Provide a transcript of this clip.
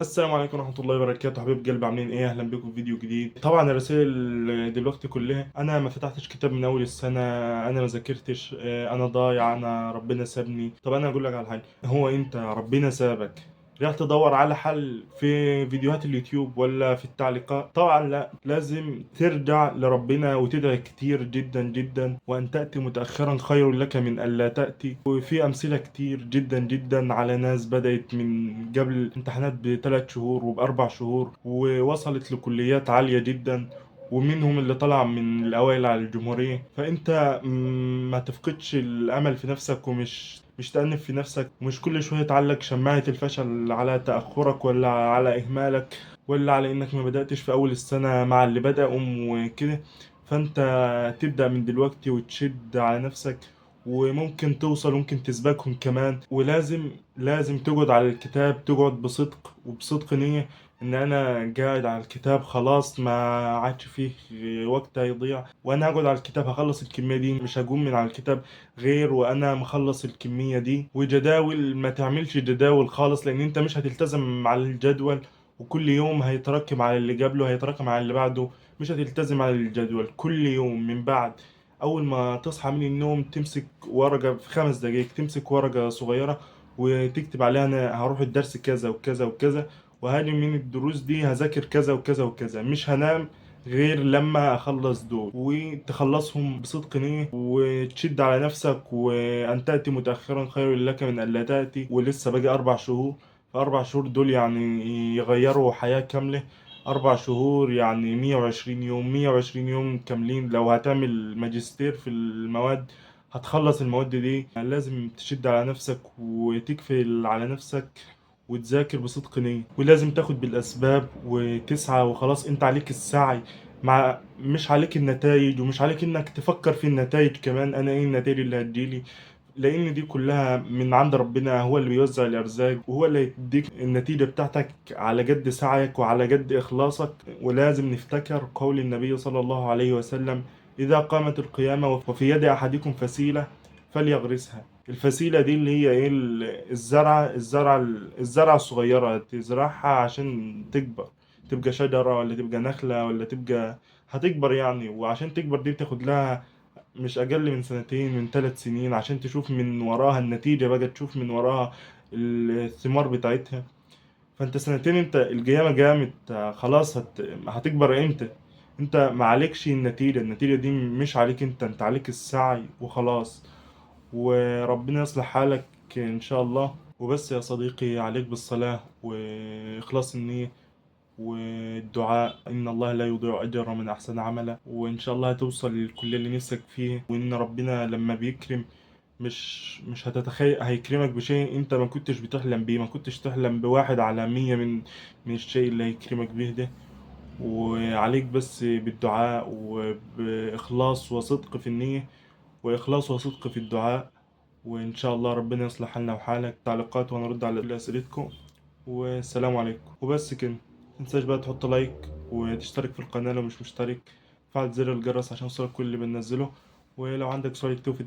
السلام عليكم ورحمة الله وبركاته، حبيب قلبي، عاملين ايه؟ اهلا بكم في فيديو جديد. طبعا الرسائل دلوقتي كلها انا ما فتحتش كتاب من اول السنة، انا ما ذاكرتش، انا ضايع، انا ربنا سابني. طب انا اقول لك على حاجة، هو انت ربنا سابك رايح تدور على حل في فيديوهات اليوتيوب ولا في التعليقات؟ طبعا لا، لازم ترجع لربنا وتدعي كتير جدا جدا، وان تأتي متأخرا خير لك من الا تأتي. وفي امثلة كتير جدا جدا على ناس بدأت من قبل الامتحانات ب3 شهور وب4 شهور ووصلت لكليات عالية جدا، ومنهم اللي طلع من الأوائل على الجمهورية. فأنت ما تفقدش الأمل في نفسك، ومش تأنف في نفسك، ومش كل شوية تعلق شماعة الفشل على تأخرك ولا على إهمالك ولا على إنك ما بدأتش في أول السنة مع اللي بدأوا وكده. فأنت تبدأ من دلوقتي وتشد على نفسك، وممكن توصل، ممكن تسبقهم كمان. لازم تقعد على الكتاب، تقعد بصدق وبصدق نية ان انا قاعد على الكتاب خلاص، ما عادش فيه وقت هيضيع، وانا هقعد على الكتاب هخلص الكمية دي، مش هقوم من على الكتاب غير وانا مخلص الكمية دي. وجداول، ما تعملش جداول خالص، لان انت مش هتلتزم على الجدول، وكل يوم هيتراكم على اللي قبله، هيتراكم على اللي بعده. مش هتلتزم على الجدول. كل يوم من بعد اول ما تصحى من النوم تمسك ورقة في 5 دقايق، تمسك ورقة صغيرة وتكتب عليها انا هروح الدرس كذا وكذا وكذا، وهاجي من الدروس دي هذاكر كذا وكذا وكذا. مش هنام غير لما اخلص دول، وتخلصهم بصدق نية، وتشد على نفسك. وان تأتي متأخرا خير لك من الا تأتي. ولسه باقي 4 شهور، ف4 شهور دول يعني يغيروا حياة كاملة. 4 شهور يعني 120 يوم، 120 يوم كاملين. لو هتعمل ماجستير في المواد هتخلص المواد دي. لازم تشد على نفسك وتكفل على نفسك وتذاكر بصدق نية، ولازم تاخد بالأسباب وتسعى. وخلاص انت عليك السعي، مش عليك النتائج، ومش عليك انك تفكر في النتائج كمان، انا ايه النتائج اللي هتجيلي، لان دي كلها من عند ربنا. هو اللي بيوزع الارزاق، وهو اللي يديك النتيجة بتاعتك على قد سعيك وعلى قد اخلاصك. ولازم نفتكر قول النبي صلى الله عليه وسلم: اذا قامت القيامة وفي يد احدكم فسيلة فليغرسها. الفسيلة دي اللي هي ايه؟ الزرعة الصغيرة، تزرعها عشان تكبر، تبقى شجرة ولا تبقى نخلة ولا تبقى هتكبر يعني. وعشان تكبر دي بتاخد لها مش أقل من سنتين، من 3 سنين، عشان تشوف من وراها النتيجة، بقى تشوف من وراها الثمار بتاعتها. فانت سنتين، انت القيامة قامت، خلاص هتكبر امتى؟ انت ما عليكش النتيجة دي مش عليك انت عليك السعي وخلاص. وربنا يصلح حالك ان شاء الله. وبس يا صديقي، عليك بالصلاة واخلاص النية والدعاء، إن الله لا يضيع أجر من أحسن عملا. وإن شاء الله هتوصل للكلية اللي نفسك فيه. وإن ربنا لما بيكرم مش هتتخيل هيكرمك بشيء أنت ما كنتش بتحلم بيه، ما كنتش تحلم بواحد على 100 من الشيء اللي هيكرمك به ده. وعليك بس بالدعاء وبإخلاص وصدق في النية، وإخلاص وصدق في الدعاء. وإن شاء الله ربنا يصلح حالنا وحالك. تعليقات وأنا أرد على كل أسئلتكم. والسلام عليكم. وبس كده، متنساش بقى تحط لايك وتشترك في القناة لو مش مشترك، فعل زر الجرس عشان يوصلك كل اللي بننزله. ولو عندك سؤال اكتبه في